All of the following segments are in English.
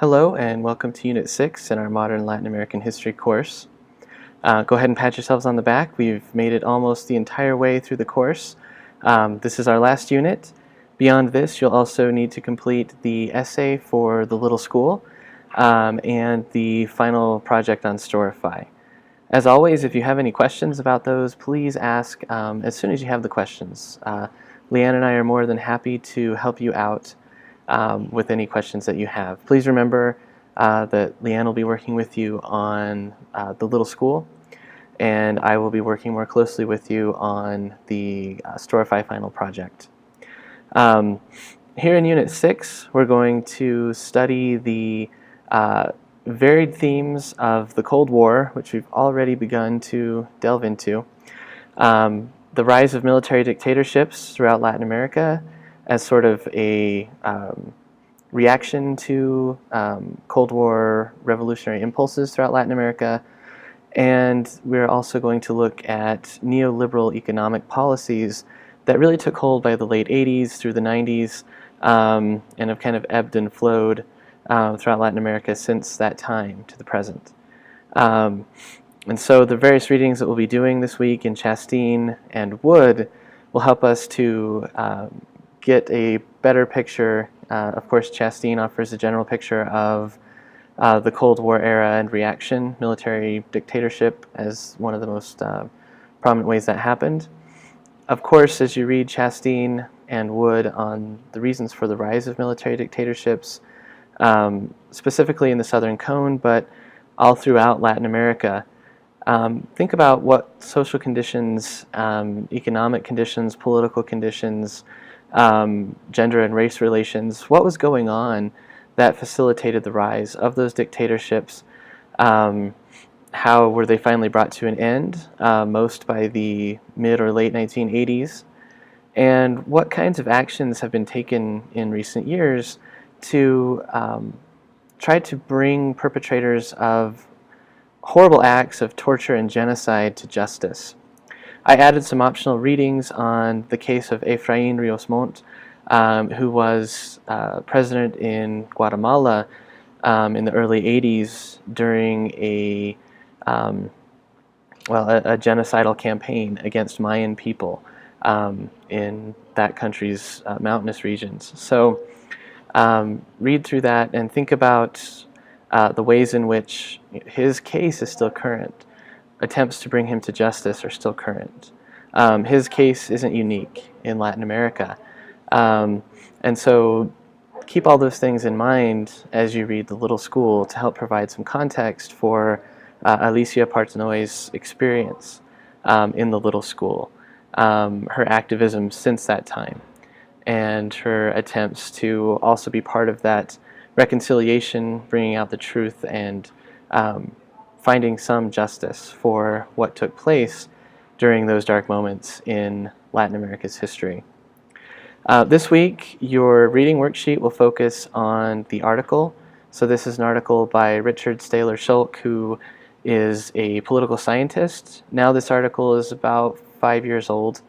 Hello and welcome to Unit 6 in our Modern Latin American History course. Go ahead and pat yourselves on the back. We've made it almost the entire way through the course. This is our last unit. Beyond this, you'll also need to complete the essay for the little school and the final project on Storify. As always, if you have any questions about those, please ask as soon as you have the questions. Leanne and I are more than happy to help you out with any questions that you have. Please remember that Leanne will be working with you on the little school, and I will be working more closely with you on the Storify final project. Here in Unit 6, we're going to study the varied themes of the Cold War, which we've already begun to delve into, the rise of military dictatorships throughout Latin America as sort of a reaction to Cold War revolutionary impulses throughout Latin America. And we're also going to look at neoliberal economic policies that really took hold by the late 80s through the 90s and have kind of ebbed and flowed throughout Latin America since that time to the present. And so the various readings that we'll be doing this week in Chasteen and Wood will help us to get a better picture. Of course, Chasteen offers a general picture of the Cold War era and reaction, military dictatorship as one of the most prominent ways that happened. Of course, as you read Chasteen and Wood on the reasons for the rise of military dictatorships, specifically in the Southern Cone, but all throughout Latin America, think about what social conditions, economic conditions, political conditions, gender and race relations, what was going on that facilitated the rise of those dictatorships. How were they finally brought to an end, most by the mid or late 1980s, and what kinds of actions have been taken in recent years to try to bring perpetrators of horrible acts of torture and genocide to justice. I added some optional readings on the case of Efraín Ríos Montt, who was president in Guatemala in the early 80s during a genocidal campaign against Mayan people in that country's mountainous regions. So read through that and think about the ways in which his case is still current. Attempts to bring him to justice are still current. His case isn't unique in Latin America. And so keep all those things in mind as you read The Little School to help provide some context for Alicia Partenoy's experience in The Little School, her activism since that time, and her attempts to also be part of that reconciliation, bringing out the truth and finding some justice for what took place during those dark moments in Latin America's history. This week, your reading worksheet will focus on the article. So this is an article by Richard Stahler Schulk, who is a political scientist. Now this article is about 5 years old.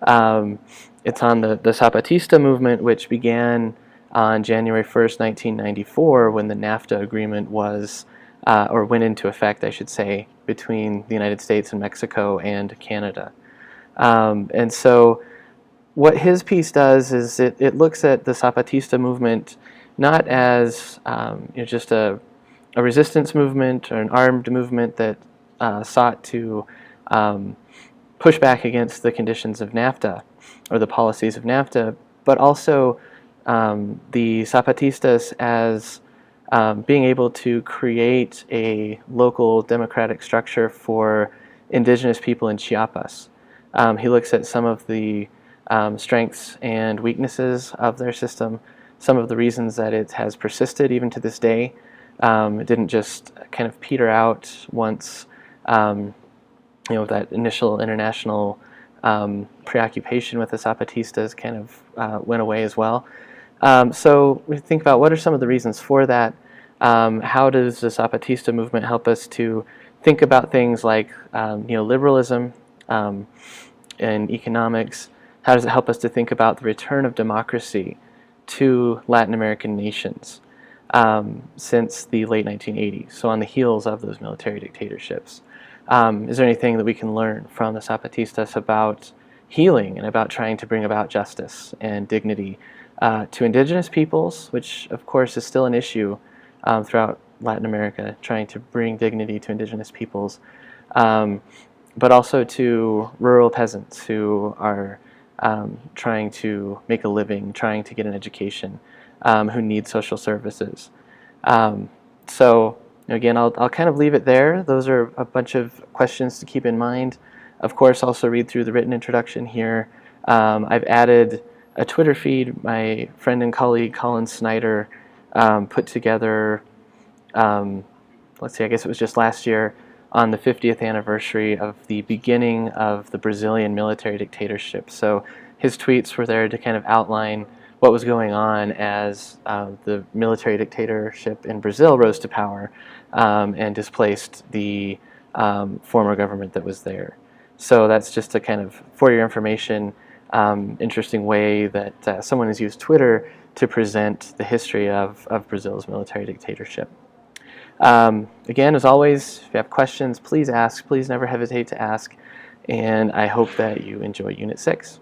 It's on the Zapatista movement, which began on January 1st, 1994, when the NAFTA agreement was or went into effect, I should say, between the United States and Mexico and Canada. And so what his piece does is it looks at the Zapatista movement not as just a resistance movement or an armed movement that sought to push back against the conditions of NAFTA or the policies of NAFTA, but also the Zapatistas as being able to create a local democratic structure for indigenous people in Chiapas. He looks at some of the strengths and weaknesses of their system, some of the reasons that it has persisted even to this day. It didn't just kind of peter out once that initial international preoccupation with the Zapatistas kind of went away as well. So we think about what are some of the reasons for that. How does the Zapatista movement help us to think about things like neoliberalism and economics? How does it help us to think about the return of democracy to Latin American nations? since the late 1980s, so on the heels of those military dictatorships. Is there anything that we can learn from the Zapatistas about healing and about trying to bring about justice and dignity to indigenous peoples, which of course is still an issue throughout Latin America, trying to bring dignity to indigenous peoples, but also to rural peasants who are trying to make a living, trying to get an education, who need social services. So again, I'll kind of leave it there. Those are a bunch of questions to keep in mind. Of course, also read through the written introduction here. I've added a Twitter feed. My friend and colleague Colin Snyder put together, let's see, I guess it was just last year, on the 50th anniversary of the beginning of the Brazilian military dictatorship. So his tweets were there to kind of outline what was going on as the military dictatorship in Brazil rose to power and displaced the former government that was there. So that's just a kind of, for your information, interesting way that someone has used Twitter to present the history of Brazil's military dictatorship. Again, as always, if you have questions, please ask. Please never hesitate to ask. And I hope that you enjoy Unit 6.